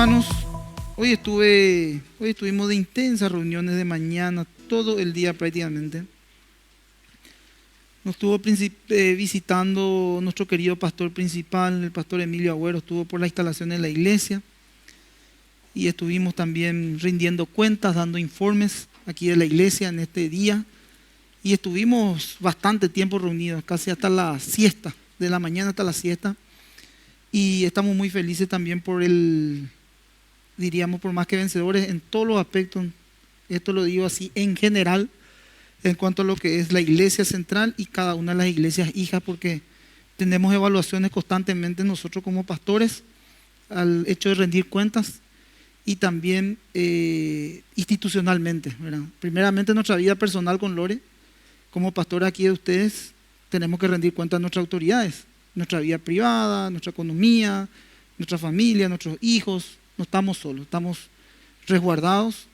hermanos, hoy estuvimos de intensas reuniones de mañana, todo el día prácticamente. Nos estuvo visitando nuestro querido pastor principal, el pastor Emilio Agüero, estuvo por la instalación de la iglesia y estuvimos también rindiendo cuentas, dando informes aquí de la iglesia en este día y estuvimos bastante tiempo reunidos, casi hasta la siesta, de la mañana hasta la siesta, y estamos muy felices también por por más que vencedores en todos los aspectos. Esto lo digo así en general, en cuanto a lo que es la iglesia central y cada una de las iglesias hijas, porque tenemos evaluaciones constantemente nosotros como pastores al hecho de rendir cuentas y también institucionalmente, ¿verdad? Primeramente nuestra vida personal con Lore, como pastor aquí de ustedes, tenemos que rendir cuentas a nuestras autoridades, nuestra vida privada, nuestra economía, nuestra familia, nuestros hijos. No estamos solos, estamos resguardados,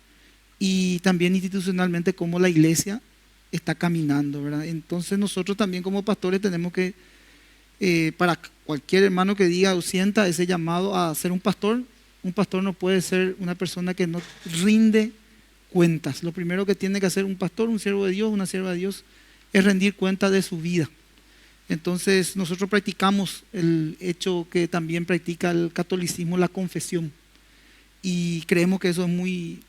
y también institucionalmente cómo la iglesia está caminando, ¿verdad? Entonces nosotros también como pastores tenemos que, para cualquier hermano que diga o sienta ese llamado a ser un pastor no puede ser una persona que no rinde cuentas. Lo primero que tiene que hacer un pastor, un siervo de Dios, una sierva de Dios, es rendir cuenta de su vida. Entonces nosotros practicamos el hecho que también practica el catolicismo, la confesión. Y creemos que eso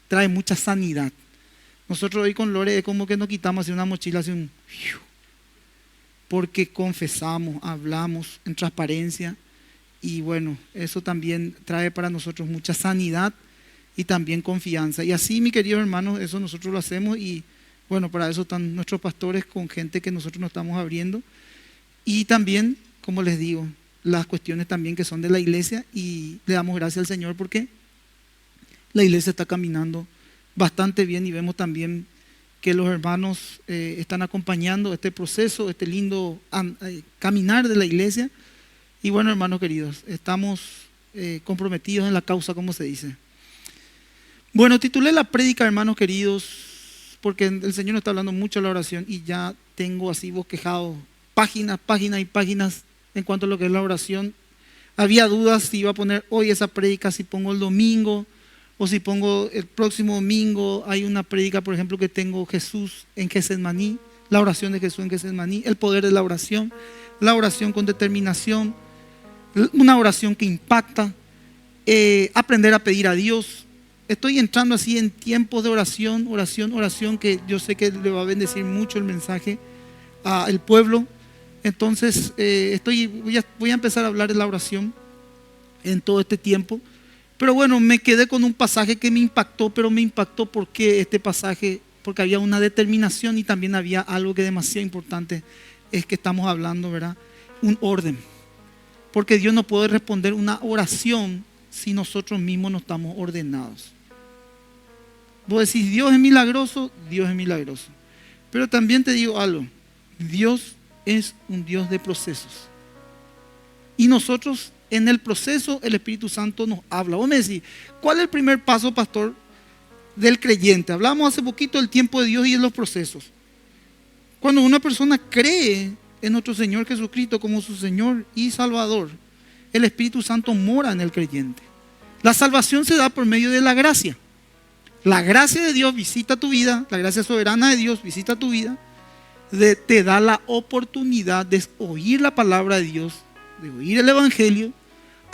trae mucha sanidad. Nosotros hoy con Lore es como que nos quitamos así una mochila, así porque confesamos, hablamos en transparencia, y bueno, eso también trae para nosotros mucha sanidad y también confianza. Y así, mi querido hermano, eso nosotros lo hacemos, y bueno, para eso están nuestros pastores con gente que nosotros nos estamos abriendo. Y también, como les digo, las cuestiones también que son de la iglesia, y le damos gracias al Señor porque la iglesia está caminando bastante bien, y vemos también que los hermanos están acompañando este proceso, este lindo caminar de la iglesia. Y bueno, hermanos queridos, estamos comprometidos en la causa, como se dice. Bueno, titulé la prédica, hermanos queridos, porque el Señor nos está hablando mucho de la oración, y ya tengo así bosquejado páginas y páginas en cuanto a lo que es la oración. Había dudas si iba a poner hoy esa prédica, si pongo el domingo, o si pongo el próximo domingo. Hay una prédica, por ejemplo, que tengo, Jesús en Getsemaní, la oración de Jesús en Getsemaní, el poder de la oración con determinación, una oración que impacta, aprender a pedir a Dios. Estoy entrando así en tiempos de oración, que yo sé que le va a bendecir mucho el mensaje al pueblo. Entonces voy a empezar a hablar de la oración en todo este tiempo. Pero bueno, me quedé con un pasaje que me impactó, pero me impactó porque este pasaje, porque había una determinación y también había algo que es demasiado importante, es que estamos hablando, ¿verdad? Un orden. Porque Dios no puede responder una oración si nosotros mismos no estamos ordenados. Vos decís, Dios es milagroso, pero también te digo algo, Dios es un Dios de procesos. Y nosotros en el proceso el Espíritu Santo nos habla. Vos me decís, ¿cuál es el primer paso, pastor, del creyente? Hablamos hace poquito del tiempo de Dios y de los procesos. Cuando una persona cree en nuestro Señor Jesucristo como su Señor y Salvador, el Espíritu Santo mora en el creyente. La salvación se da por medio de la gracia. La gracia de Dios visita tu vida, la gracia soberana de Dios visita tu vida, te da la oportunidad de oír la palabra de Dios, de oír el Evangelio,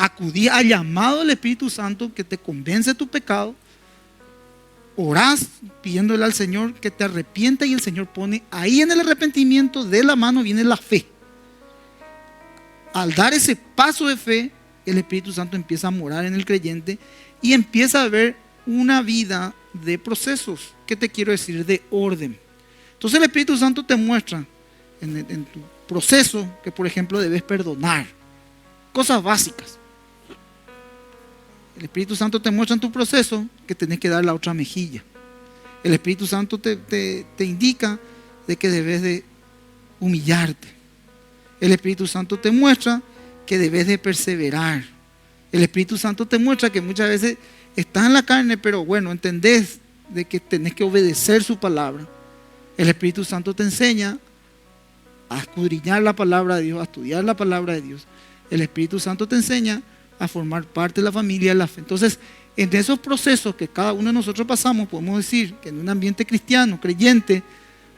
acudir al llamado del Espíritu Santo que te convence de tu pecado, orás pidiéndole al Señor que te arrepienta, y el Señor pone ahí en el arrepentimiento de la mano viene la fe. Al dar ese paso de fe, el Espíritu Santo empieza a morar en el creyente y empieza a ver una vida de procesos. ¿Qué te quiero decir? De orden. Entonces el Espíritu Santo te muestra en tu proceso que, por ejemplo, debes perdonar. Cosas básicas. El Espíritu Santo te muestra en tu proceso que tenés que dar la otra mejilla. El Espíritu Santo te indica de que debes de humillarte. El Espíritu Santo te muestra que debes de perseverar. El Espíritu Santo te muestra que muchas veces estás en la carne, pero bueno, entendés de que tenés que obedecer su palabra. El Espíritu Santo te enseña a escudriñar la palabra de Dios, a estudiar la palabra de Dios. El Espíritu Santo te enseña a formar parte de la familia de la fe. Entonces, en esos procesos que cada uno de nosotros pasamos, podemos decir que en un ambiente cristiano, creyente,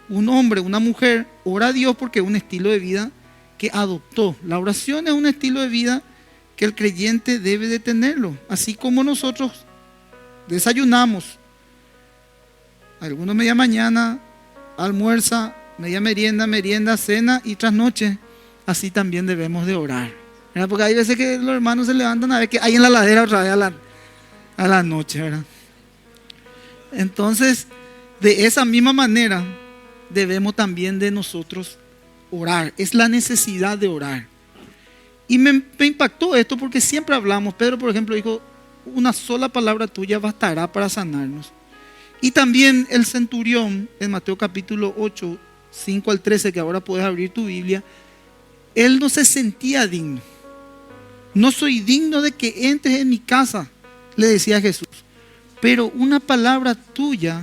un hombre, una mujer, ora a Dios porque es un estilo de vida que adoptó. La oración es un estilo de vida que el creyente debe de tenerlo. Así como nosotros desayunamos, algunos media mañana, almuerza, media merienda, cena y trasnoche, así también debemos de orar. ¿Verdad? Porque hay veces que los hermanos se levantan a ver que hay en la ladera otra vez a la noche, ¿verdad? Entonces, de esa misma manera, debemos también de nosotros orar. Es la necesidad de orar. Y me impactó esto porque siempre hablamos. Pedro, por ejemplo, dijo, una sola palabra tuya bastará para sanarnos. Y también el centurión, en Mateo capítulo 8, 5 al 13, que ahora puedes abrir tu Biblia, él no se sentía digno. No soy digno de que entres en mi casa, le decía Jesús. Pero una palabra tuya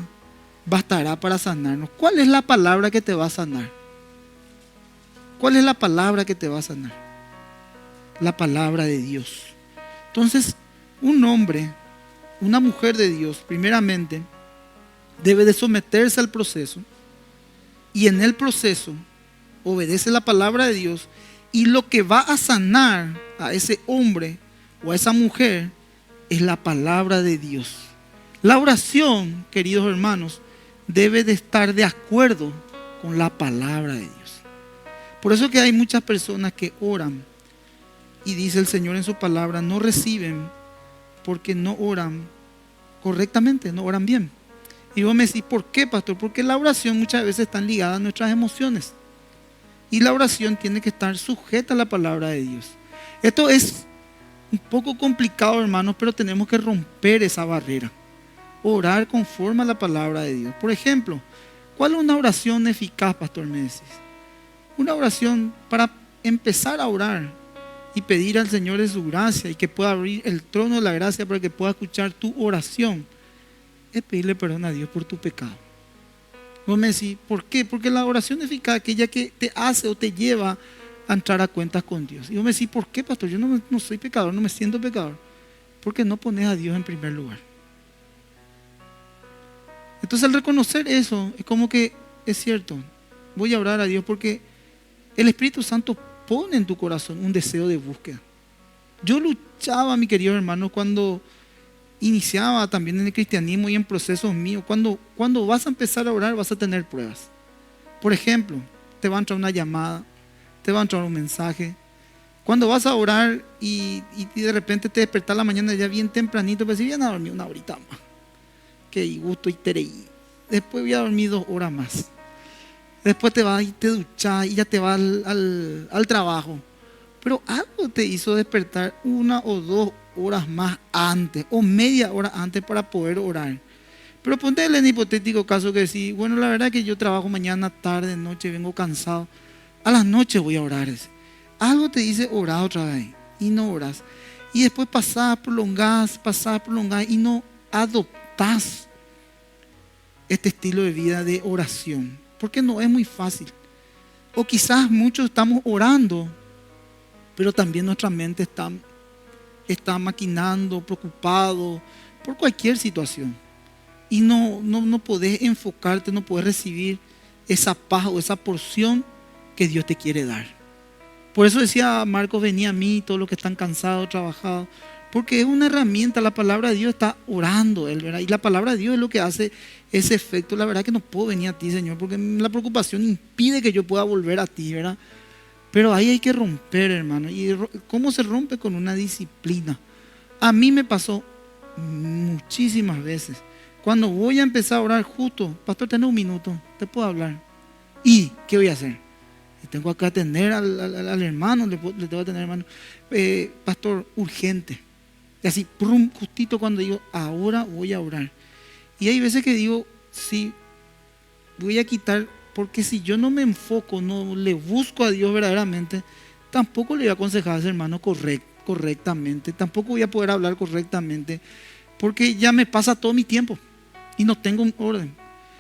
bastará para sanarnos. ¿Cuál es la palabra que te va a sanar? ¿Cuál es la palabra que te va a sanar? La palabra de Dios. Entonces, un hombre, una mujer de Dios, primeramente, debe de someterse al proceso y en el proceso obedece la palabra de Dios, y lo que va a sanar a ese hombre o a esa mujer es la palabra de Dios. La oración, queridos hermanos, debe de estar de acuerdo con la palabra de Dios. Por eso que hay muchas personas que oran y dice el Señor en su palabra, no reciben porque no oran correctamente, no oran bien. Y vos me decís, ¿por qué, pastor? Porque la oración muchas veces está ligada a nuestras emociones. Y la oración tiene que estar sujeta a la palabra de Dios. Esto es un poco complicado, hermanos, pero tenemos que romper esa barrera. Orar conforme a la palabra de Dios. Por ejemplo, ¿cuál es una oración eficaz, pastor? Me decís. Una oración para empezar a orar y pedir al Señor de su gracia y que pueda abrir el trono de la gracia para que pueda escuchar tu oración. Es pedirle perdón a Dios por tu pecado. Vos me decís, ¿por qué? Porque la oración eficaz es aquella que te hace o te lleva a entrar a cuentas con Dios. Y vos me decís, ¿por qué, pastor? Yo no soy pecador, no me siento pecador. Porque no pones a Dios en primer lugar. Entonces, al reconocer eso, es como que es cierto, voy a orar a Dios porque el Espíritu Santo pone en tu corazón un deseo de búsqueda. Yo luchaba, mi querido hermano, cuando iniciaba también en el cristianismo y en procesos míos. Cuando vas a empezar a orar, vas a tener pruebas. Por ejemplo, te va a entrar una llamada, te va a entrar un mensaje. Cuando vas a orar y de repente te despertas la mañana ya bien tempranito, pues si bien a dormir una horita más, que gusto y tereí. Después voy a dormir 2 horas más. Después te vas y te duchas y ya te vas al trabajo. Pero algo te hizo despertar 1 o 2 horas más antes o media hora antes para poder orar. Pero ponte en el hipotético caso que decís, bueno, la verdad es que yo trabajo mañana, tarde, noche, vengo cansado. A las noches voy a orar. Algo te dice orar otra vez y no oras. Y después prolongás y no adoptás este estilo de vida de oración. Porque no es muy fácil. O quizás muchos estamos orando, pero también nuestra mente está maquinando, preocupado por cualquier situación. Y no podés enfocarte, no podés recibir esa paz o esa porción que Dios te quiere dar. Por eso decía Marcos, venía a mí, todos los que están cansados, trabajados, porque es una herramienta. La palabra de Dios está orando él, ¿verdad? Y la palabra de Dios es lo que hace ese efecto. La verdad que no puedo venir a ti, Señor, porque la preocupación impide que yo pueda volver a ti, ¿verdad? Pero ahí hay que romper, hermano. ¿Y cómo se rompe? Con una disciplina. A mí me pasó muchísimas veces. Cuando voy a empezar a orar justo, pastor, tenés un minuto, te puedo hablar. ¿Y qué voy a hacer? Y tengo que atender al hermano, le tengo que atender al hermano. Pastor, urgente. Y así, justito cuando digo, ahora voy a orar. Y hay veces que digo, sí, voy a quitar, porque si yo no me enfoco, no le busco a Dios verdaderamente, tampoco le voy a aconsejar a ese hermano correctamente, tampoco voy a poder hablar correctamente, porque ya me pasa todo mi tiempo y no tengo un orden.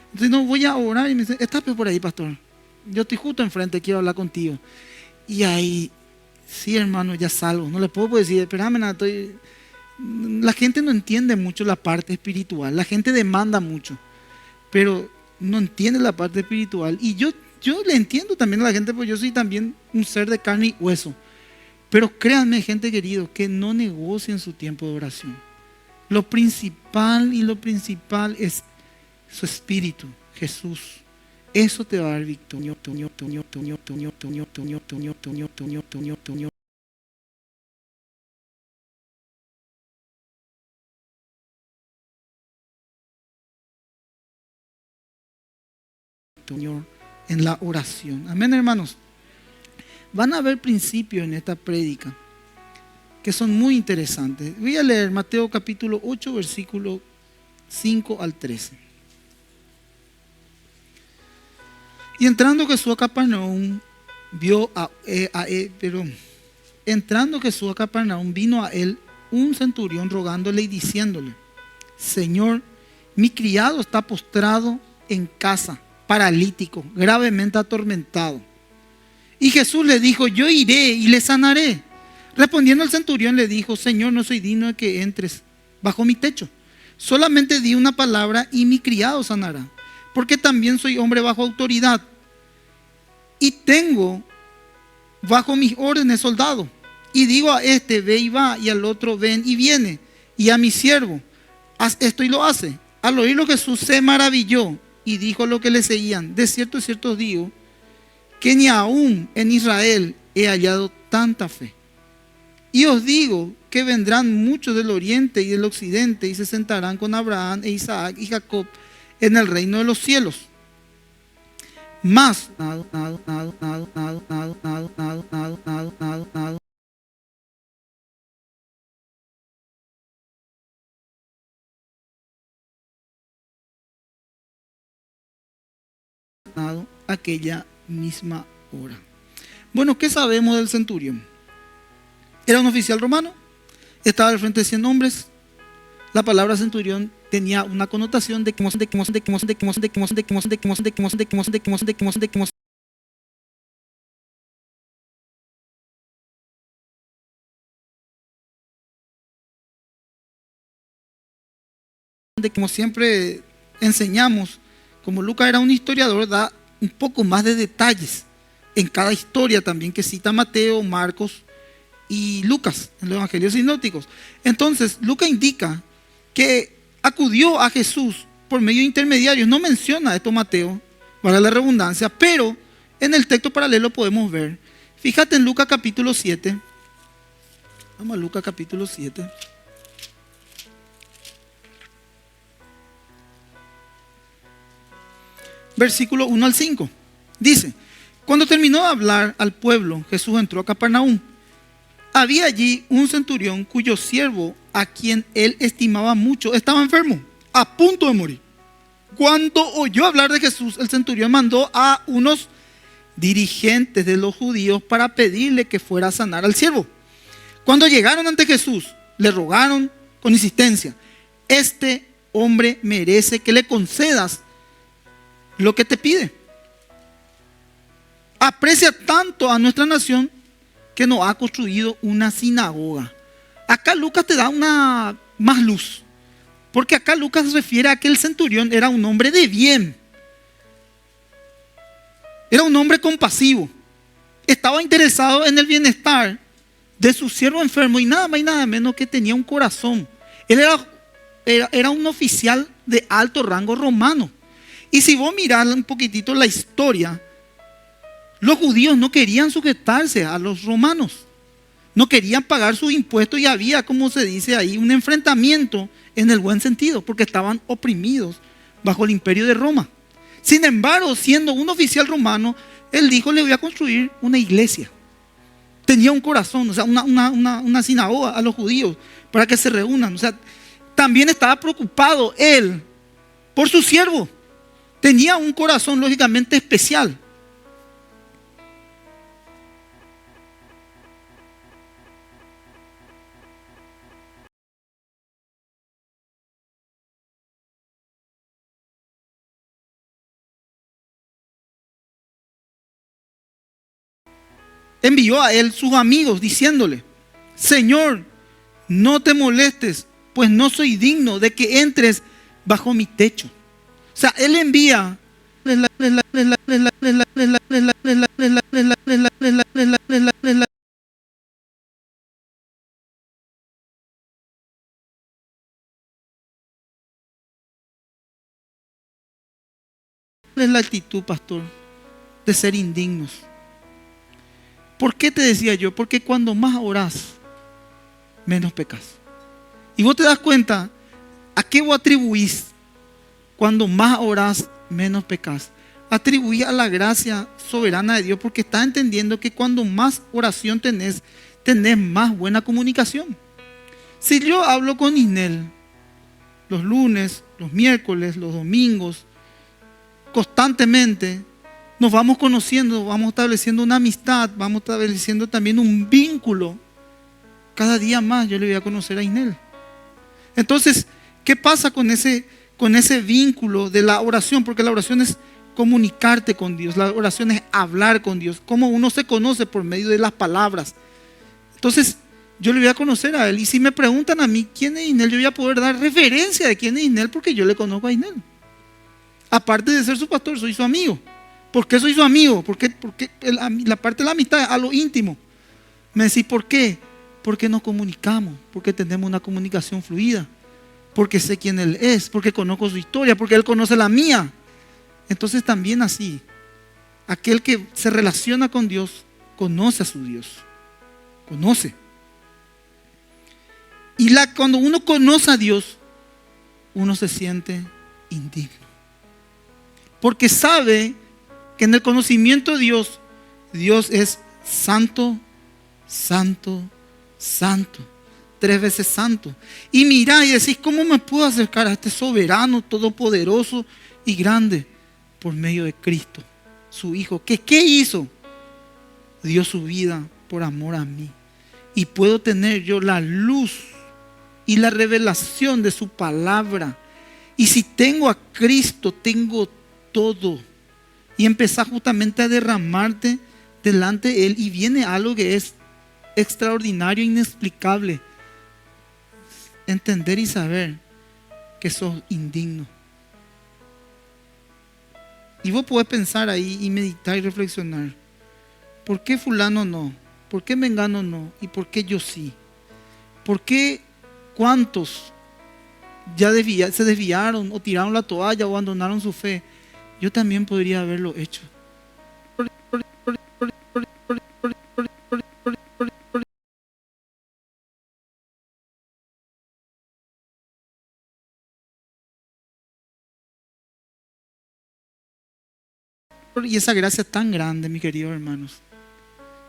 Entonces no voy a orar y me dice, está por ahí, pastor, yo estoy justo enfrente, quiero hablar contigo. Y ahí Sí, hermano, ya salgo. No le puedo decir, espérame, nada, La gente no entiende mucho la parte espiritual. La gente demanda mucho, pero no entiende la parte espiritual. Y yo le entiendo también a la gente, porque yo soy también un ser de carne y hueso. Pero créanme, gente querido, que no negocien su tiempo de oración. Lo principal es su espíritu, Jesús. Eso te va a dar victoria. En la oración. Amén, hermanos. Van a haber principios en esta prédica que son muy interesantes. Voy a leer Mateo capítulo 8, versículo 5 al 13. Y entrando Jesús a Capernaum, entrando Jesús a Capernaum, vino a él un centurión rogándole y diciéndole: Señor, mi criado está postrado en casa, paralítico, gravemente atormentado. Y Jesús le dijo: yo iré y le sanaré. Respondiendo el centurión le dijo: Señor, no soy digno de que entres bajo mi techo. Solamente di una palabra y mi criado sanará, porque también soy hombre bajo autoridad y tengo bajo mis órdenes soldados. Y digo a este: ve y va, y al otro: ven y viene, y a mi siervo: haz esto, y lo hace. Al oírlo, Jesús se maravilló y dijo a los que le seguían: de cierto os digo que ni aún en Israel he hallado tanta fe. Y os digo que vendrán muchos del oriente y del occidente y se sentarán con Abraham e Isaac y Jacob en el reino de los cielos. Más aquella misma hora. Bueno, ¿qué sabemos del centurión? Era un oficial romano, estaba al frente de 100 hombres. La palabra centurión tenía una connotación de como siempre enseñamos, como Lucas era un historiador, da un poco más de detalles en cada historia también que cita Mateo, Marcos y Lucas en los evangelios sinópticos. Entonces, Lucas indica que acudió a Jesús por medio de intermediarios. No menciona esto Mateo, para la redundancia, pero en el texto paralelo podemos ver. Fíjate en Lucas capítulo 7. Vamos a Lucas capítulo 7. Versículo 1 al 5. Dice: cuando terminó de hablar al pueblo, Jesús entró a Capernaum. Había allí un centurión cuyo siervo, a quien él estimaba mucho, estaba enfermo, a punto de morir. Cuando oyó hablar de Jesús, el centurión mandó a unos dirigentes de los judíos para pedirle que fuera a sanar al siervo. Cuando llegaron ante Jesús, le rogaron con insistencia: este hombre merece que le concedas lo que te pide. Aprecia tanto a nuestra nación que nos ha construido una sinagoga. Acá Lucas te da una más luz, porque acá Lucas se refiere a que el centurión era un hombre de bien, era un hombre compasivo, estaba interesado en el bienestar de su siervo enfermo, y nada más y nada menos que tenía un corazón. Él era un oficial de alto rango romano. Y si vos mirás un poquitito la historia, los judíos no querían sujetarse a los romanos, no querían pagar sus impuestos, y había, como se dice ahí, un enfrentamiento en el buen sentido, porque estaban oprimidos bajo el imperio de Roma. Sin embargo, siendo un oficial romano, él dijo: le voy a construir una iglesia. Tenía un corazón, o sea, una sinagoga a los judíos para que se reúnan. O sea, también estaba preocupado él por su siervo. Tenía un corazón lógicamente especial. envió a él sus amigos diciéndole: Señor, no te molestes, pues no soy digno de que entres bajo mi techo. O sea, él envía la actitud, pastor, de ser indignos. ¿Por qué te decía yo? Porque cuando más orás, menos pecas. Y vos te das cuenta, ¿a qué vos atribuís cuando más orás, menos pecas? Atribuís a la gracia soberana de Dios, porque estás entendiendo que cuando más oración tenés más buena comunicación. Si yo hablo con Inel los lunes, los miércoles, los domingos, constantemente, nos vamos conociendo, vamos estableciendo una amistad, vamos estableciendo también un vínculo. Cada día más yo le voy a conocer a Inel. Entonces, ¿qué pasa con ese vínculo de la oración? Porque la oración es comunicarte con Dios, la oración es hablar con Dios, como uno se conoce por medio de las palabras. Entonces, yo le voy a conocer a él, y si me preguntan a mí quién es Inel, yo voy a poder dar referencia de quién es Inel, porque yo le conozco a Inel. Aparte de ser su pastor, soy su amigo. ¿Por qué soy su amigo? Porque la parte de la amistad es a lo íntimo. Me decís, ¿por qué? Porque nos comunicamos, porque tenemos una comunicación fluida, porque sé quién él es, porque conozco su historia, porque él conoce la mía. Entonces también así, aquel que se relaciona con Dios, conoce a su Dios. Conoce. Y cuando uno conoce a Dios, uno se siente indigno. Porque sabe que en el conocimiento de Dios, Dios es santo, santo, santo. 3 veces santo. Y mirá y decís, ¿cómo me puedo acercar a este soberano, todopoderoso y grande? Por medio de Cristo, su Hijo. ¿Qué hizo? Dio su vida por amor a mí. Y puedo tener yo la luz y la revelación de su palabra. Y si tengo a Cristo, tengo todo. Y empezás justamente a derramarte delante de Él. Y viene algo que es extraordinario, inexplicable. Entender y saber que sos indigno. Y vos podés pensar ahí y meditar y reflexionar. ¿Por qué fulano no? ¿Por qué mengano no? ¿Y por qué yo sí? ¿Por qué cuántos ya se desviaron o tiraron la toalla o abandonaron su fe? Yo también podría haberlo hecho. Y esa gracia es tan grande, mis queridos hermanos,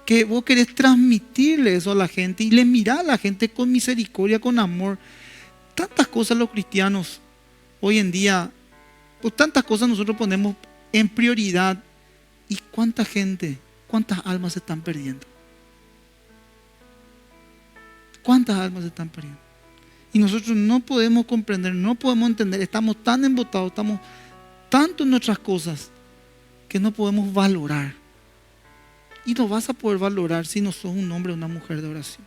que vos querés transmitirle eso a la gente y le mirás a la gente con misericordia, con amor. Tantas cosas los cristianos hoy en día, pues tantas cosas nosotros ponemos en prioridad. ¿Y cuánta gente, cuántas almas se están perdiendo? ¿Cuántas almas se están perdiendo? Y nosotros no podemos comprender, no podemos entender, estamos tan embotados, estamos tanto en nuestras cosas, que no podemos valorar. Y no vas a poder valorar si no sos un hombre o una mujer de oración.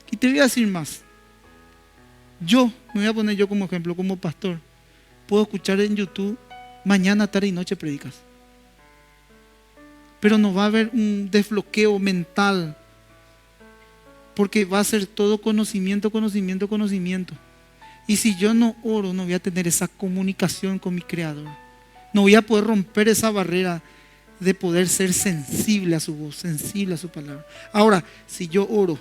Y te voy a decir más. Yo, me voy a poner yo como ejemplo, como pastor. Puedo escuchar en YouTube mañana, tarde y noche predicas. Pero no va a haber un desbloqueo mental. Porque va a ser todo conocimiento, conocimiento, conocimiento. Y si yo no oro, no voy a tener esa comunicación con mi Creador. No voy a poder romper esa barrera de poder ser sensible a su voz, sensible a su palabra. Ahora, si yo oro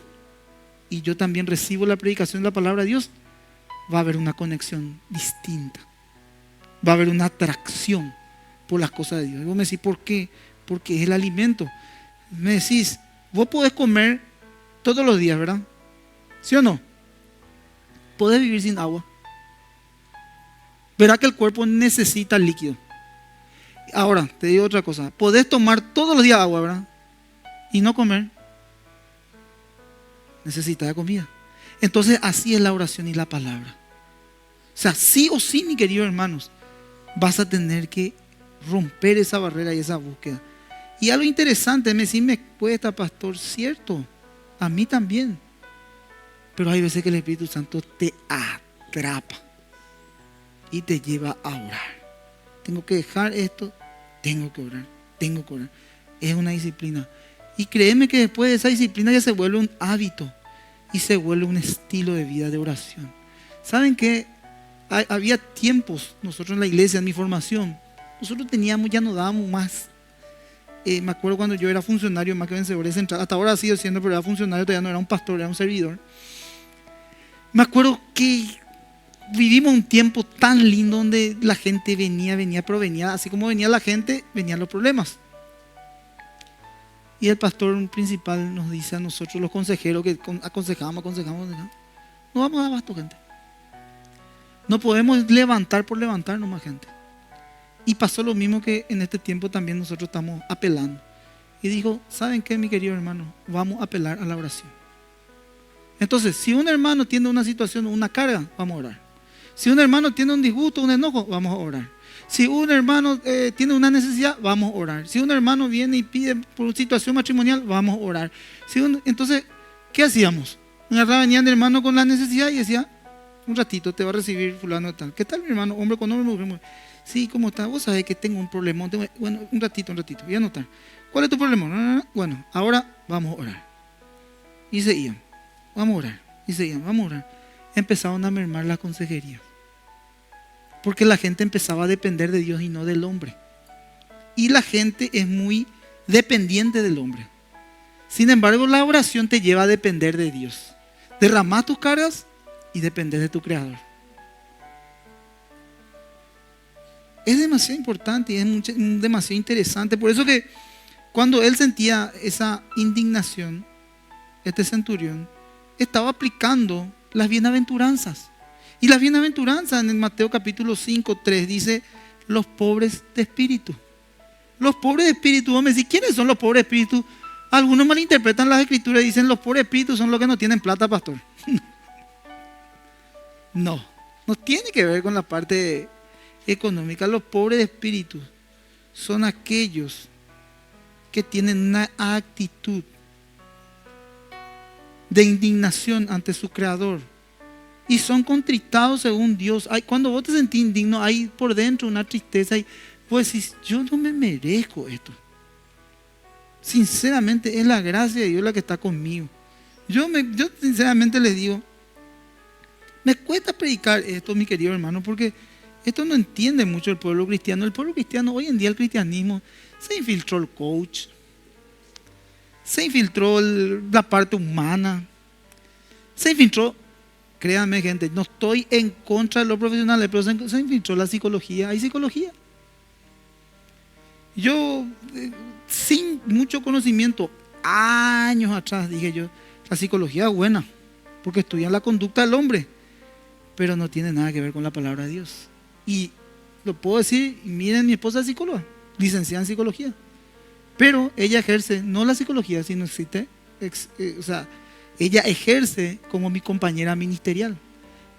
y yo también recibo la predicación de la palabra de Dios, va a haber una conexión distinta. Va a haber una atracción por las cosas de Dios. Y vos me decís, ¿por qué? Porque es el alimento. Me decís, vos podés comer todos los días, ¿verdad? ¿Sí o no? Podés vivir sin agua. Verá que el cuerpo necesita líquido. Ahora, te digo otra cosa. Podés tomar todos los días agua, ¿verdad? Y no comer. Necesitas comida. Entonces, así es la oración y la palabra. O sea, sí o sí, mis queridos hermanos, vas a tener que romper esa barrera y esa búsqueda. Y algo interesante, sí me cuesta, pastor, cierto, a mí también. Pero hay veces que el Espíritu Santo te atrapa y te lleva a orar. Tengo que dejar esto, tengo que orar. Es una disciplina. Y créeme que después de esa disciplina ya se vuelve un hábito y se vuelve un estilo de vida de oración. ¿Saben qué? Había tiempos, nosotros en la iglesia, en mi formación, nosotros teníamos, ya no dábamos más. Me acuerdo cuando yo era funcionario más que vencedor central, hasta ahora sigo siendo, pero era funcionario, todavía no era un pastor, era un servidor. Me acuerdo que vivimos un tiempo tan lindo donde la gente venía, pero venía, así como venía la gente, venían los problemas. Y el pastor principal nos dice a nosotros, los consejeros que aconsejamos, no vamos a dar abasto, gente. No podemos levantar por levantar nomás, gente. Y pasó lo mismo que en este tiempo también nosotros estamos apelando. Y dijo, ¿saben qué, mi querido hermano? Vamos a apelar a la oración. Entonces, si un hermano tiene una situación, una carga, vamos a orar. Si un hermano tiene un disgusto, un enojo, vamos a orar. Si un hermano tiene una necesidad, vamos a orar. Si un hermano viene y pide por situación matrimonial, vamos a orar. Entonces, ¿qué hacíamos? Venía el hermano con la necesidad y decía, un ratito te va a recibir fulano de tal. ¿Qué tal, mi hermano? Hombre con hombre, mujer. Sí, ¿cómo está? Vos sabés que tengo un problema. Bueno, un ratito, voy a anotar. ¿Cuál es tu problema? Bueno, ahora vamos a orar. Y seguían, vamos a orar. Y seguían, vamos a orar. Empezaron a mermar la consejería. Porque la gente empezaba a depender de Dios y no del hombre. Y la gente es muy dependiente del hombre. Sin embargo, la oración te lleva a depender de Dios. Derramar tus cargas y depender de tu Creador. Es demasiado importante y es demasiado interesante. Por eso que cuando él sentía esa indignación, este centurión estaba aplicando las bienaventuranzas. Y las bienaventuranzas en el Mateo capítulo 5, 3 dice, los pobres de espíritu. Los pobres de espíritu, vos me decís, ¿quiénes son los pobres de espíritu? Algunos malinterpretan las escrituras y dicen, los pobres de espíritu son los que no tienen plata, pastor. No tiene que ver con la parte económica. Los pobres de espíritu son aquellos que tienen una actitud de indignación ante su Creador y son contristados según Dios. Cuando vos te sentís indigno, hay por dentro una tristeza y vos decís, yo no me merezco esto. Sinceramente es la gracia de Dios la que está conmigo. Yo sinceramente les digo, me cuesta predicar esto, mi querido hermano, porque esto no entiende mucho el pueblo cristiano. El pueblo cristiano, hoy en día el cristianismo, se infiltró el coach, se infiltró la parte humana, se infiltró, créanme gente, no estoy en contra de los profesionales, pero se infiltró la psicología. Hay psicología. Yo, sin mucho conocimiento, años atrás dije yo, la psicología es buena, porque estudian la conducta del hombre, pero no tiene nada que ver con la palabra de Dios. Y lo puedo decir, miren, mi esposa es psicóloga, licenciada en psicología, pero ella ejerce, no la psicología, sino ella ejerce como mi compañera ministerial.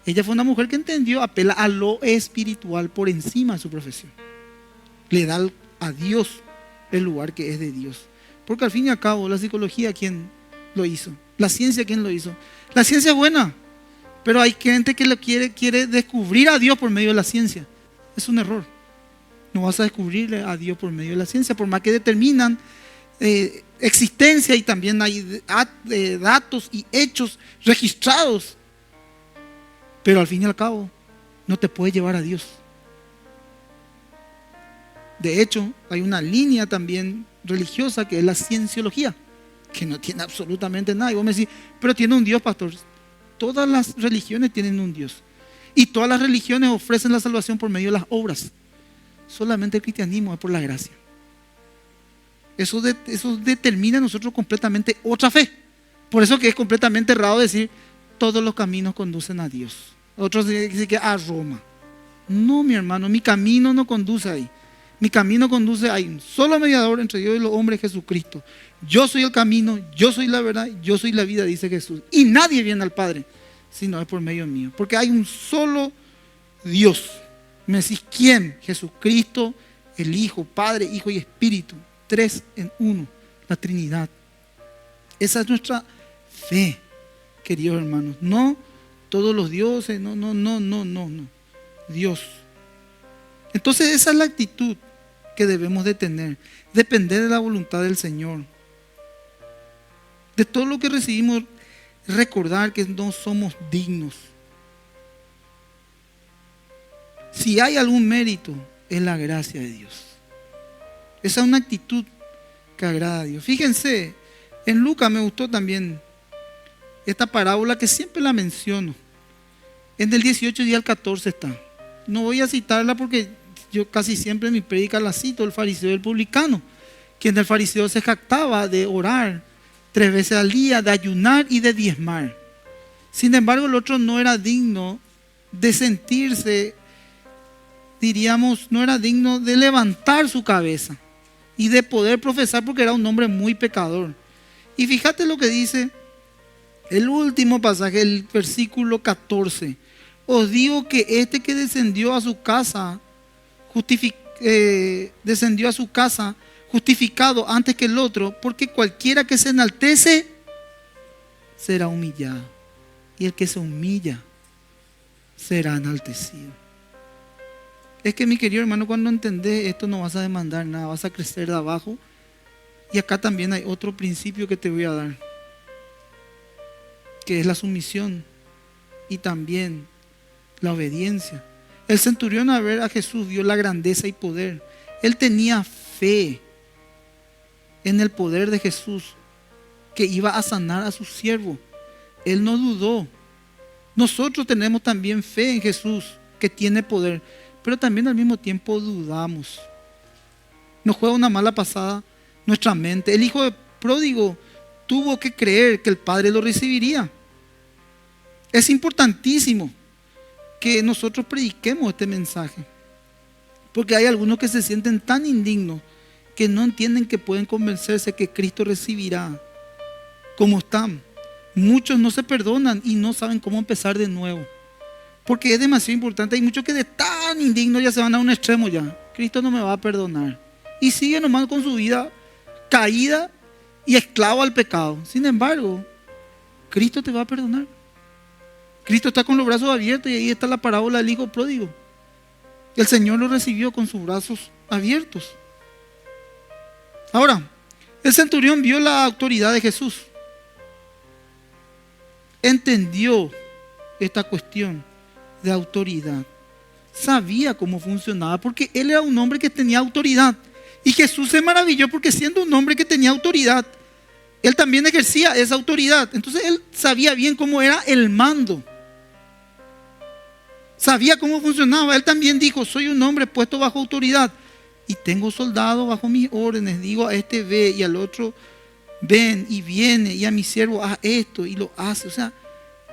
Ella fue una mujer que entendió, apela a lo espiritual por encima de su profesión. Le da a Dios el lugar que es de Dios. Porque al fin y al cabo, la psicología, ¿quién lo hizo? La ciencia, ¿quién lo hizo? La ciencia es buena, pero hay gente que quiere descubrir a Dios por medio de la ciencia. Es un error. No vas a descubrirle a Dios por medio de la ciencia, por más que determinan existencia y también hay datos y hechos registrados. Pero al fin y al cabo, no te puede llevar a Dios. De hecho, hay una línea también religiosa que es la cienciología, que no tiene absolutamente nada. Y vos me decís, pero tiene un Dios, pastor. Todas las religiones tienen un Dios. Y todas las religiones ofrecen la salvación por medio de las obras. Solamente el cristianismo es por la gracia. Eso determina a nosotros completamente otra fe. Por eso que es completamente errado decir, todos los caminos conducen a Dios. Otros dicen que a Roma. No, mi hermano, mi camino no conduce ahí. Mi camino conduce a un solo mediador entre Dios y los hombres, Jesucristo. Yo soy el camino, yo soy la verdad, yo soy la vida, dice Jesús. Y nadie viene al Padre si no es por medio mío. Porque hay un solo Dios. Me decís, ¿quién? Jesucristo, el Hijo, Padre, Hijo y Espíritu. tres en uno, la Trinidad. Esa es nuestra fe, queridos hermanos. No todos los dioses, no. Dios. Entonces esa es la actitud que debemos de tener. Depender de la voluntad del Señor. De todo lo que recibimos, recordar que no somos dignos. Si hay algún mérito, es la gracia de Dios. Esa es una actitud que agrada a Dios. Fíjense, en Lucas me gustó también esta parábola que siempre la menciono. En el 18 y al 14 está. No voy a citarla porque yo casi siempre en mi prédica la cito, el fariseo y el publicano. Quien el fariseo se jactaba de orar 3 veces al día, de ayunar y de diezmar. Sin embargo, el otro no era digno de sentirse, diríamos, no era digno de levantar su cabeza y de poder profesar porque era un hombre muy pecador. Y fíjate lo que dice el último pasaje, el versículo 14. Os digo que este que descendió a su casa, justificado antes que el otro, porque cualquiera que se enaltece será humillado, y el que se humilla será enaltecido. Es que, mi querido hermano, cuando entendés esto no vas a demandar nada, vas a crecer de abajo. Y acá también hay otro principio que te voy a dar, que es la sumisión y también la obediencia. El centurión, al ver a Jesús, vio la grandeza y poder. Él tenía fe en el poder de Jesús, que iba a sanar a su siervo. Él no dudó. Nosotros tenemos también fe en Jesús, que tiene poder, pero también al mismo tiempo dudamos. Nos juega una mala pasada nuestra mente. El hijo pródigo tuvo que creer que el padre lo recibiría. Es importantísimo que nosotros prediquemos este mensaje, porque hay algunos que se sienten tan indignos que no entienden que pueden convencerse que Cristo recibirá como están. Muchos no se perdonan y no saben cómo empezar de nuevo, porque es demasiado importante. Hay muchos que de tan indignos ya se van a un extremo ya. Cristo no me va a perdonar. Y siguen nomás con su vida caída y esclavo al pecado. Sin embargo, Cristo te va a perdonar. Cristo está con los brazos abiertos, y ahí está la parábola del hijo pródigo. El Señor lo recibió con sus brazos abiertos. Ahora, el centurión vio la autoridad de Jesús. Entendió esta cuestión de autoridad. Sabía cómo funcionaba, porque él era un hombre que tenía autoridad. Y Jesús se maravilló porque, siendo un hombre que tenía autoridad, él también ejercía esa autoridad. Entonces él sabía bien cómo era el mando. Sabía cómo funcionaba. Él también dijo: soy un hombre puesto bajo autoridad y tengo soldados bajo mis órdenes. Digo a este ve y al otro ven, y viene, y a mi siervo haz esto, y lo hace. O sea,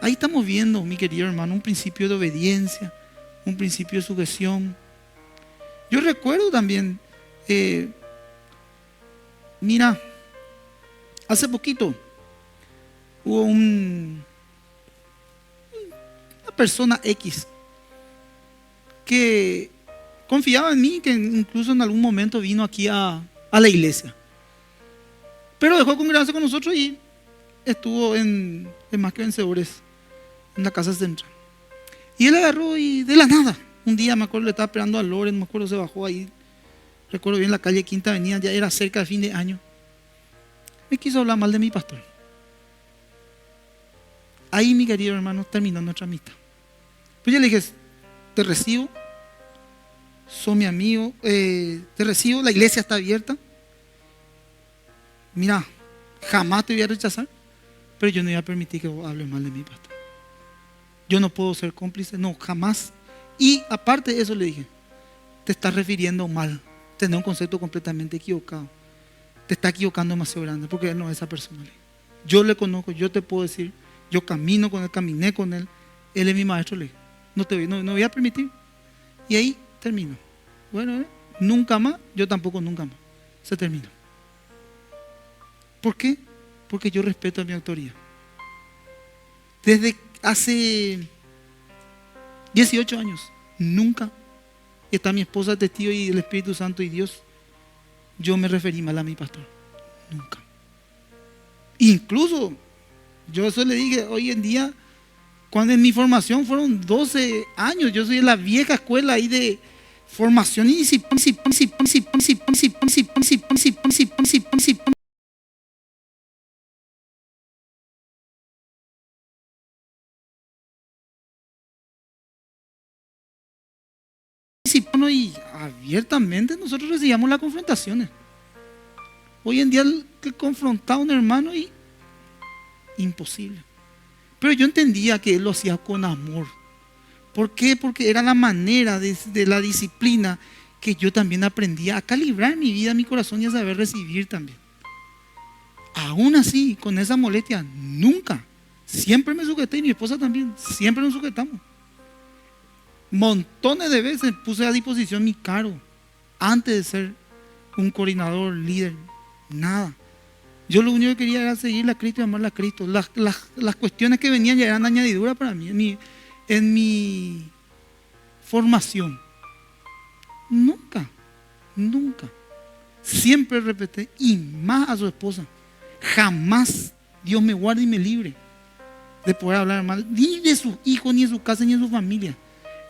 ahí estamos viendo, mi querido hermano, un principio de obediencia, un principio de sujeción. Yo recuerdo también, mira, hace poquito hubo una persona X que confiaba en mí, que incluso en algún momento vino aquí a la iglesia, pero dejó de congregarse con nosotros y estuvo en Más que Vencedores, en la casa central. Y él agarró y de la nada, un día me acuerdo, le estaba esperando a Loren, me acuerdo, se bajó ahí, recuerdo bien, la calle Quinta Avenida, ya era cerca de fin de año. Me quiso hablar mal de mi pastor. Ahí, mi querido hermano, terminó nuestra amistad. Pues yo le dije: te recibo, sos mi amigo, te recibo, la iglesia está abierta. Mira, jamás te voy a rechazar, pero yo no voy a permitir que vos hables mal de mi pastor. Yo no puedo ser cómplice, no, jamás. Y aparte de eso le dije: te estás refiriendo mal, tenés un concepto completamente equivocado, te está equivocando demasiado grande, porque él no es esa persona. Yo le conozco, yo te puedo decir, yo camino con él, caminé con él, él es mi maestro. Le dije: no voy a permitir. Y ahí termino. Bueno, nunca más, yo tampoco nunca más. Se terminó. ¿Por qué? Porque yo respeto a mi autoridad. Desde hace 18 años, nunca, y está mi esposa testigo, y el Espíritu Santo y Dios, yo me referí mal a mi pastor. Nunca. Incluso, yo eso le dije, hoy en día, cuando en mi formación fueron 12 años, yo soy de la vieja escuela ahí de formación y disciplina. Y abiertamente nosotros recibíamos las confrontaciones. Hoy en día el que confrontaba a un hermano y imposible. Pero yo entendía que él lo hacía con amor. ¿Por qué? Porque era la manera de la disciplina que yo también aprendía a calibrar mi vida, mi corazón y a saber recibir también. Aún así, con esa molestia, nunca. Siempre me sujeté y mi esposa también. Siempre nos sujetamos. Montones de veces puse a disposición mi cargo antes de ser un coordinador, líder, nada. Yo lo único que quería era seguirle a Cristo y amarle a Cristo. Las cuestiones que venían ya eran añadidura para mí en mi formación. Nunca. Siempre respeté, y más a su esposa. Jamás Dios me guarde y me libre de poder hablar mal ni de sus hijos, ni de su casa, ni de su familia.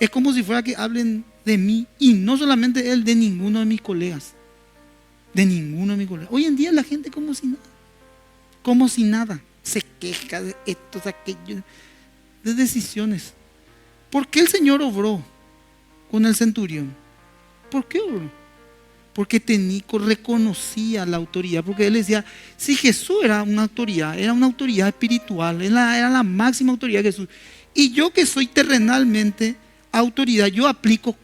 Es como si fuera que hablen de mí, y no solamente él, de ninguno de mis colegas. Hoy en día la gente como si nada, se queja de esto, de aquello, de decisiones. ¿Por qué el Señor obró con el centurión? ¿Por qué obró? Porque reconocía la autoridad, porque él decía, si Jesús era una autoridad espiritual, era la máxima autoridad de Jesús, y yo que soy terrenalmente autoridad, yo aplico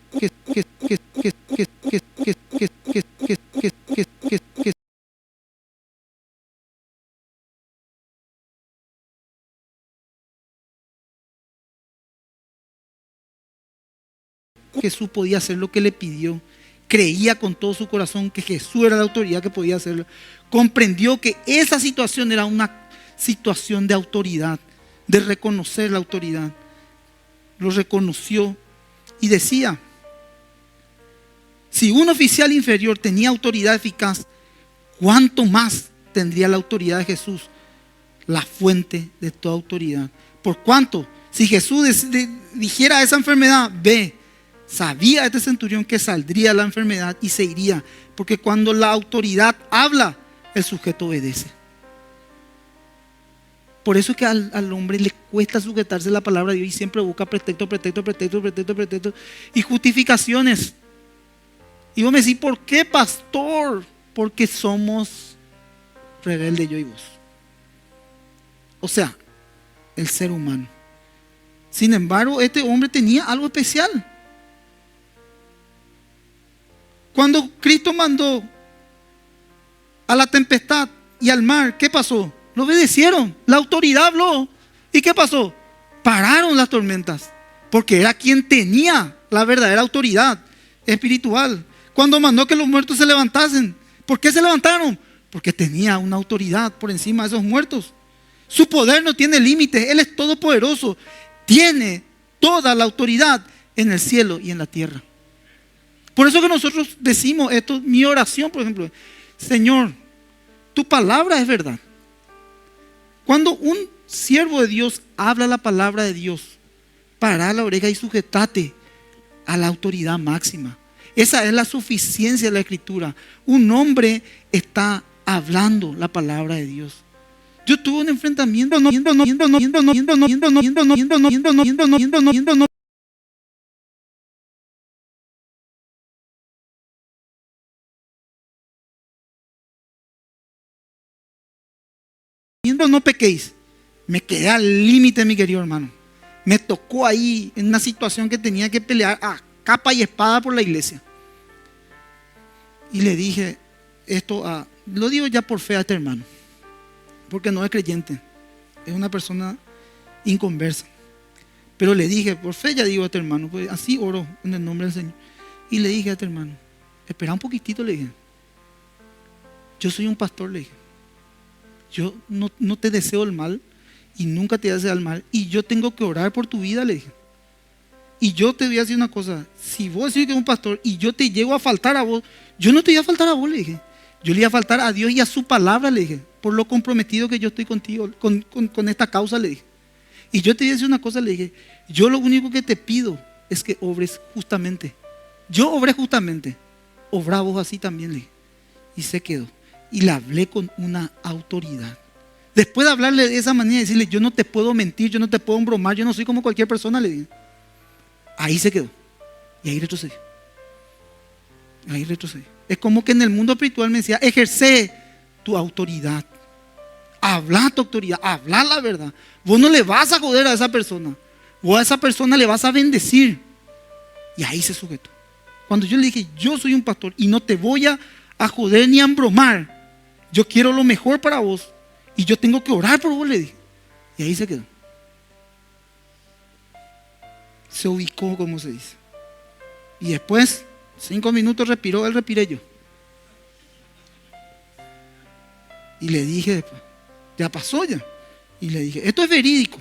Jesús podía hacer lo que le pidió. Creía con todo su corazón que Jesús era la autoridad que podía hacerlo. Comprendió que esa situación era una situación de autoridad, de reconocer la autoridad. Lo reconoció y decía, si un oficial inferior tenía autoridad eficaz, ¿cuánto más tendría la autoridad de Jesús, la fuente de toda autoridad? Por cuanto, si Jesús dijera a esa enfermedad, ve, sabía este centurión que saldría la enfermedad y se iría, porque cuando la autoridad habla, el sujeto obedece. Por eso es que al hombre le cuesta sujetarse a la palabra de Dios y siempre busca pretexto y justificaciones. Y vos me decís, ¿por qué, pastor? Porque somos rebeldes, yo y vos. O sea, el ser humano. Sin embargo, este hombre tenía algo especial. Cuando Cristo mandó a la tempestad y al mar, ¿qué pasó? Lo obedecieron, la autoridad habló. ¿Y qué pasó? Pararon las tormentas, porque era quien tenía la verdadera autoridad espiritual. Cuando mandó que los muertos se levantasen, ¿por qué se levantaron? Porque tenía una autoridad por encima de esos muertos. Su poder no tiene límites, Él es todopoderoso, tiene toda la autoridad en el cielo y en la tierra. Por eso que nosotros decimos esto, mi oración, por ejemplo, Señor, tu palabra es verdad. Cuando un siervo de Dios habla la palabra de Dios, para la oreja y sujetate a la autoridad máxima. Esa es la suficiencia de la Escritura. Un hombre está hablando la palabra de Dios. Yo tuve un enfrentamiento no pequéis. Me quedé al límite, mi querido hermano. Me tocó ahí en una situación que tenía que pelear a capa y espada por la iglesia. Y le dije esto lo digo ya por fe a este hermano, porque no es creyente, es una persona inconversa. Pero le dije, por fe ya digo a este hermano, pues así oro en el nombre del Señor. Y le dije a este hermano, espera un poquitito, le dije. Yo soy un pastor, le dije. Yo no te deseo el mal y nunca te deseo el mal. Y yo tengo que orar por tu vida, le dije. Y yo te voy a decir una cosa, si vos decís que es un pastor y yo te llego a faltar a vos, yo no te voy a faltar a vos, le dije. Yo le iba a faltar a Dios y a su palabra, le dije, por lo comprometido que yo estoy contigo, con esta causa, le dije. Y yo te voy a decir una cosa, le dije, yo lo único que te pido es que obres justamente. Yo obré justamente, obra vos así también, le dije. Y se quedó. Y le hablé con una autoridad. Después de hablarle de esa manera y decirle, yo no te puedo mentir, yo no te puedo embromar, yo no soy como cualquier persona, le dije. Ahí se quedó. Y ahí retrocedió. Ahí retrocedió. Es como que en el mundo espiritual me decía, ejerce tu autoridad. Habla tu autoridad, habla la verdad. Vos no le vas a joder a esa persona. Vos a esa persona le vas a bendecir. Y ahí se sujetó. Cuando yo le dije, yo soy un pastor y no te voy a joder ni a embromar. Yo quiero lo mejor para vos. Y yo tengo que orar por vos, le dije. Y ahí se quedó. Se ubicó, como se dice. Y después, 5 minutos respiró, él respiré yo. Y le dije después, ya pasó ya. Y le dije, esto es verídico.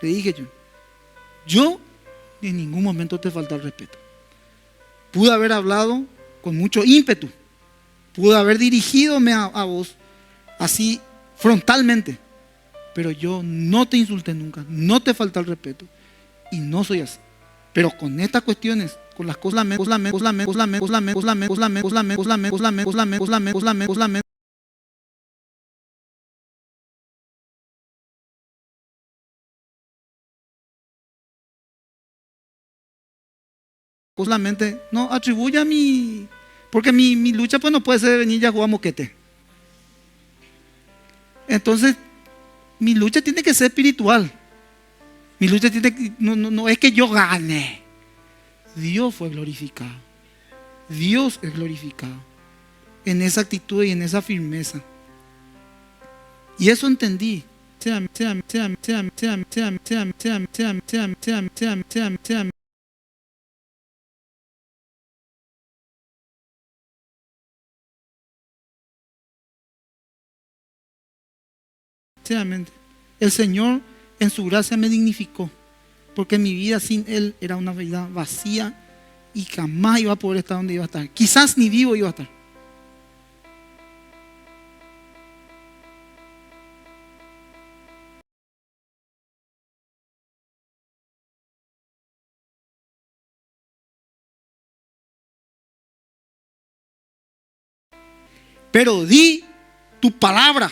Le dije yo en ningún momento te falta el respeto. Pude haber hablado con mucho ímpetu. Pude haber dirigidome a vos así frontalmente. Pero yo no te insulté nunca, no te falta el respeto. Y no soy así. Pero con estas cuestiones, con las cosas, no atribuya mi, porque mi lucha pues no puede ser venir ya a jugar moquete. Entonces, mi lucha tiene que ser espiritual. Mi lucha tiene que, no es que yo gane. Dios fue glorificado. Dios es glorificado en esa actitud y en esa firmeza. Y eso entendí. El Señor en su gracia me dignificó, porque mi vida sin Él era una vida vacía y jamás iba a poder estar donde iba a estar. Quizás ni vivo iba a estar. Pero di tu palabra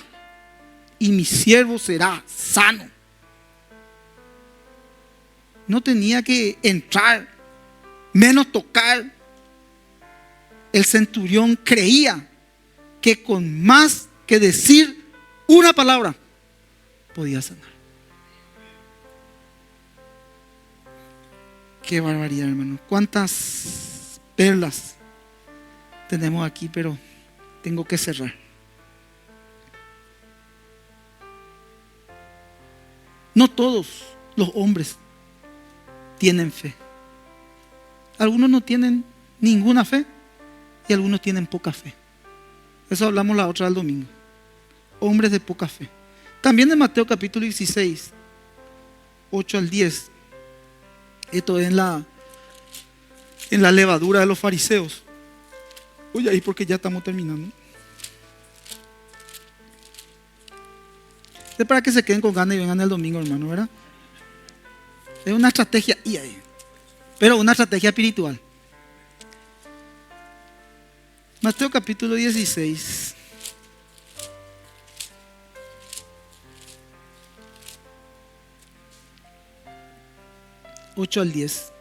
y mi siervo será sano. No tenía que entrar, menos tocar. El centurión creía que con más que decir una palabra podía sanar. Qué barbaridad, hermano. Cuántas perlas tenemos aquí, pero tengo que cerrar. No todos los hombres tienen fe. Algunos no tienen ninguna fe y algunos tienen poca fe. Eso hablamos la otra del domingo. Hombres de poca fe. También en Mateo capítulo 16, 8 al 10. Esto es en la levadura de los fariseos. Oye, ahí porque ya estamos terminando. Es para que se queden con ganas y vengan el domingo, hermano, ¿verdad? Es una estrategia, pero una estrategia espiritual. Mateo capítulo 16. Al 10.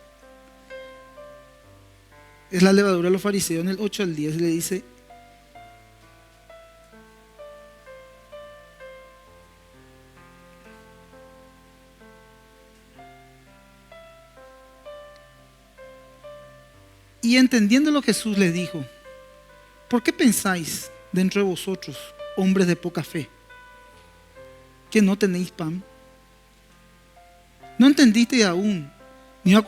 Es la levadura de los fariseos. En el 8 al 10 le dice: y entendiéndolo Jesús les dijo: ¿por qué pensáis dentro de vosotros, hombres de poca fe, que no tenéis pan? ¿No entendisteis aún? No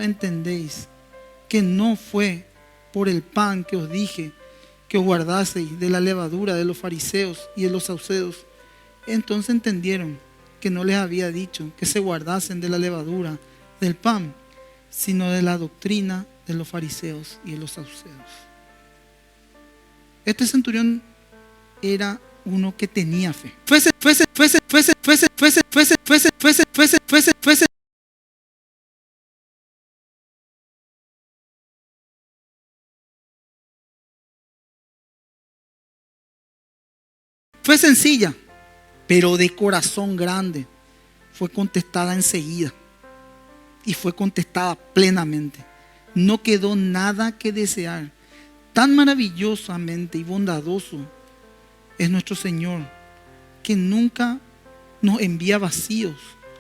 entendéis que no fue por el pan que os dije que os guardaseis de la levadura de los fariseos y de los saduceos. Entonces entendieron que no les había dicho que se guardasen de la levadura del pan, sino de la doctrina de los fariseos y de los saduceos. Este centurión era uno que tenía fe. Fue sencilla, pero de corazón grande. Fue contestada enseguida y fue contestada plenamente. No quedó nada que desear. Tan maravillosamente y bondadoso es nuestro Señor, que nunca nos envía vacíos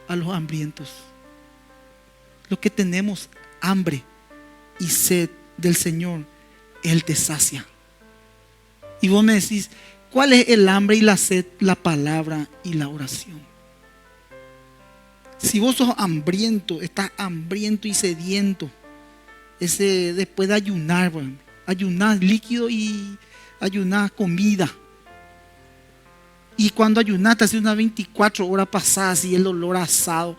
a los hambrientos. Los que tenemos hambre y sed del Señor, Él te sacia. Y vos me decís, ¿cuál es el hambre y la sed? La palabra y la oración. Si vos sos hambriento, estás hambriento y sediento, después de ayunar, bueno, ayunás líquido y ayunás comida. Y cuando ayunás te hace unas 24 horas pasadas y el olor asado.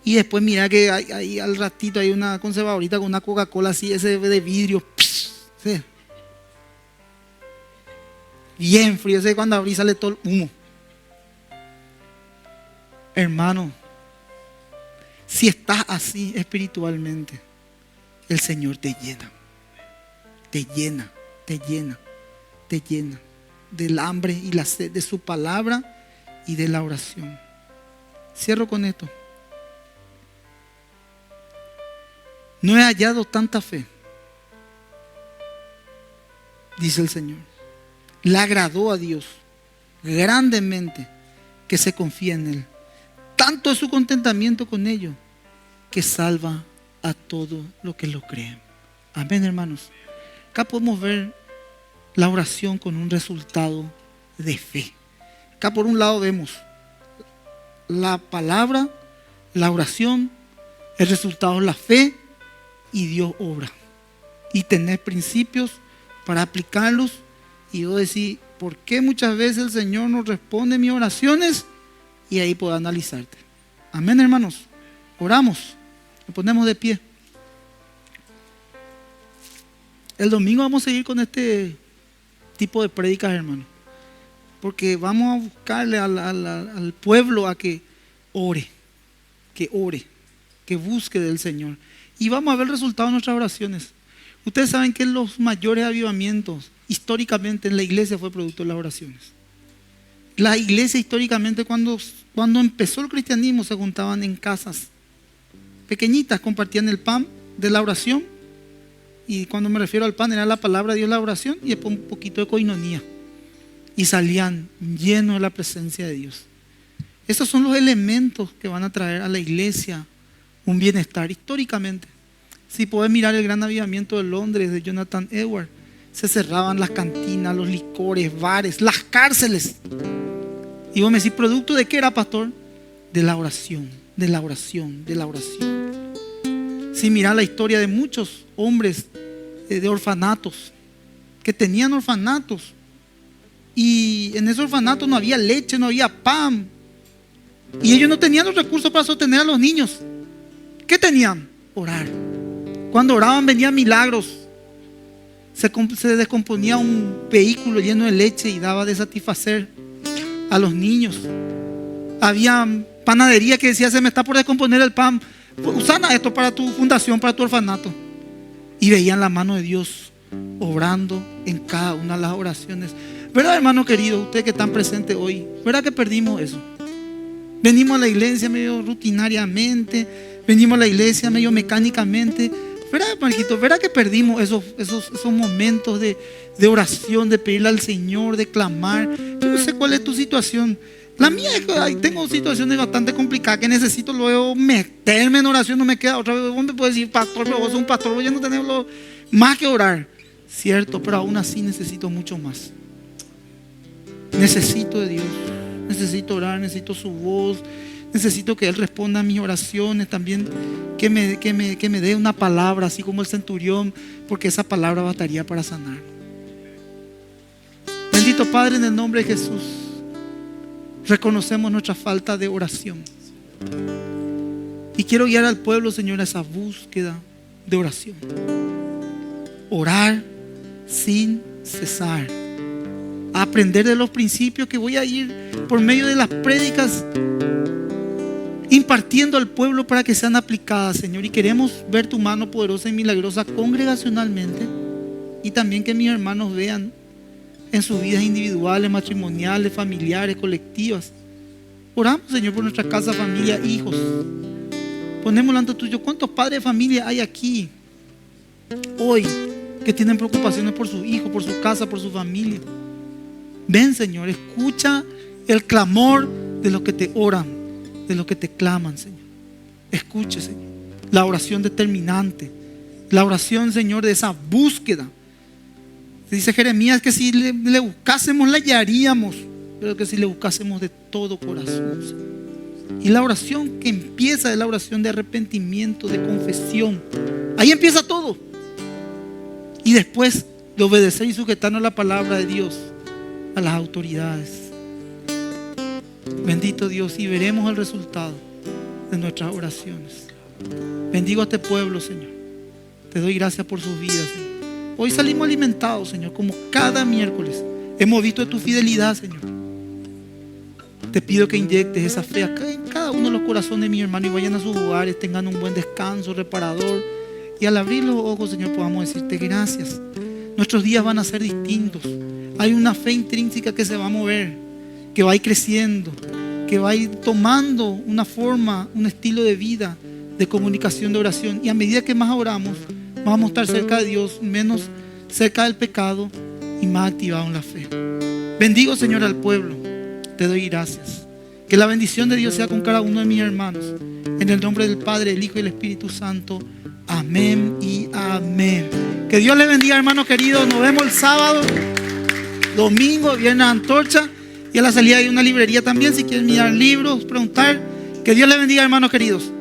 Y después mira que ahí al ratito hay una conservadorita con una Coca-Cola así, ese de vidrio. ¿Sí? Bien frío, ese cuando abrís sale todo el humo. Hermano, si estás así espiritualmente, el Señor te llena. Te llena, te llena, te llena del hambre y la sed de su palabra y de la oración. Cierro con esto. No he hallado tanta fe, dice el Señor. Le agradó a Dios grandemente que se confía en Él. Tanto es su contentamiento con ello que salva a todo lo que lo creen. Amén, hermanos. Acá podemos ver la oración con un resultado de fe. Acá por un lado vemos la palabra, la oración, el resultado es la fe y Dios obra. Y tener principios para aplicarlos y yo decir, ¿por qué muchas veces el Señor no responde mis oraciones? Y ahí puedo analizarte. Amén, hermanos. Oramos. Nos ponemos de pie. El domingo vamos a seguir con este tipo de prédicas, hermanos. Porque vamos a buscarle al pueblo a que ore, que busque del Señor. Y vamos a ver el resultado de nuestras oraciones. Ustedes saben que los mayores avivamientos históricamente en la iglesia fue producto de las oraciones. La iglesia históricamente cuando empezó el cristianismo se juntaban en casas pequeñitas, compartían el pan de la oración. Y cuando me refiero al pan era la palabra de Dios, la oración, y después un poquito de coinonía. Y salían llenos de la presencia de Dios. Esos son los elementos que van a traer a la iglesia un bienestar históricamente. Si podés mirar el gran avivamiento de Londres de Jonathan Edwards, se cerraban las cantinas, los licores, bares, las cárceles. Y vos me decís, ¿producto de qué era, pastor? De la oración, de la oración, de la oración. Si mirás la historia de muchos hombres de orfanatos, que tenían orfanatos, y en esos orfanatos no había leche, no había pan, y ellos no tenían los recursos para sostener a los niños. ¿Qué tenían? Orar. Cuando oraban venían milagros. Se descomponía un vehículo lleno de leche y daba de satisfacer a los niños. Había panadería que decía, se me está por descomponer el pan, usana esto para tu fundación, para tu orfanato. Y veían la mano de Dios obrando en cada una de las oraciones. ¿Verdad, hermano querido? Ustedes que están presentes hoy, ¿verdad que perdimos eso? Venimos a la iglesia medio rutinariamente, venimos a la iglesia medio mecánicamente. ¿Verdad, Marquito? ¿Verdad que perdimos esos momentos de oración, de pedirle al Señor, de clamar? Yo no sé cuál es tu situación. La mía es que tengo situaciones bastante complicadas que necesito luego meterme en oración, no me queda otra vez. Vos me puedes decir, pastor, pero vos sos un pastor, vos ya no tenés más que orar. Cierto, pero aún así necesito mucho más. Necesito de Dios, necesito orar, necesito su voz, Necesito que Él responda a mis oraciones también, que me dé una palabra, así como el centurión, porque esa palabra bastaría para sanar. Bendito Padre, en el nombre de Jesús, reconocemos nuestra falta de oración. Y quiero guiar al pueblo, Señor, a esa búsqueda de oración. Orar sin cesar. A aprender de los principios que voy a ir por medio de las prédicas impartiendo al pueblo para que sean aplicadas, Señor. Y queremos ver tu mano poderosa y milagrosa congregacionalmente, y también que mis hermanos vean en sus vidas individuales, matrimoniales, familiares, colectivas. Oramos, Señor, por nuestra casa, familia, hijos. Ponemos delante tuyo. ¿Cuántos padres de familia hay aquí hoy que tienen preocupaciones por sus hijos, por su casa, por su familia? Ven, Señor, escucha el clamor de los que te oran, de los que te claman, Señor. Escuche, Señor, la oración determinante, la oración, Señor, de esa búsqueda. Dice Jeremías que si le buscásemos la hallaríamos, pero que si le buscásemos de todo corazón, Señor. Y la oración que empieza es la oración de arrepentimiento, de confesión. Ahí empieza todo. Y después de obedecer y sujetarnos a la palabra de Dios, a las autoridades. Bendito Dios, y veremos el resultado de nuestras oraciones. Bendigo a este pueblo, Señor. Te doy gracias por sus vidas, Señor. Hoy salimos alimentados, Señor, como cada miércoles. Hemos visto tu fidelidad, Señor. Te pido que inyectes esa fe acá en cada uno de los corazones de mi hermano, y vayan a sus hogares, tengan un buen descanso reparador, y al abrir los ojos, Señor, podamos decirte gracias. Nuestros días van a ser distintos. Hay una fe intrínseca que se va a mover, que va a ir creciendo, que va a ir tomando una forma, un estilo de vida, de comunicación, de oración. Y a medida que más oramos, vamos a estar cerca de Dios, menos cerca del pecado y más activados en la fe. Bendigo, Señor, al pueblo. Te doy gracias. Que la bendición de Dios sea con cada uno de mis hermanos. En el nombre del Padre, el Hijo y el Espíritu Santo. Amén y amén. Que Dios le bendiga, hermano querido. Nos vemos el sábado, domingo, viernes antorcha. Y a la salida hay una librería también, si quieren mirar libros, preguntar. Que Dios le bendiga, hermanos queridos.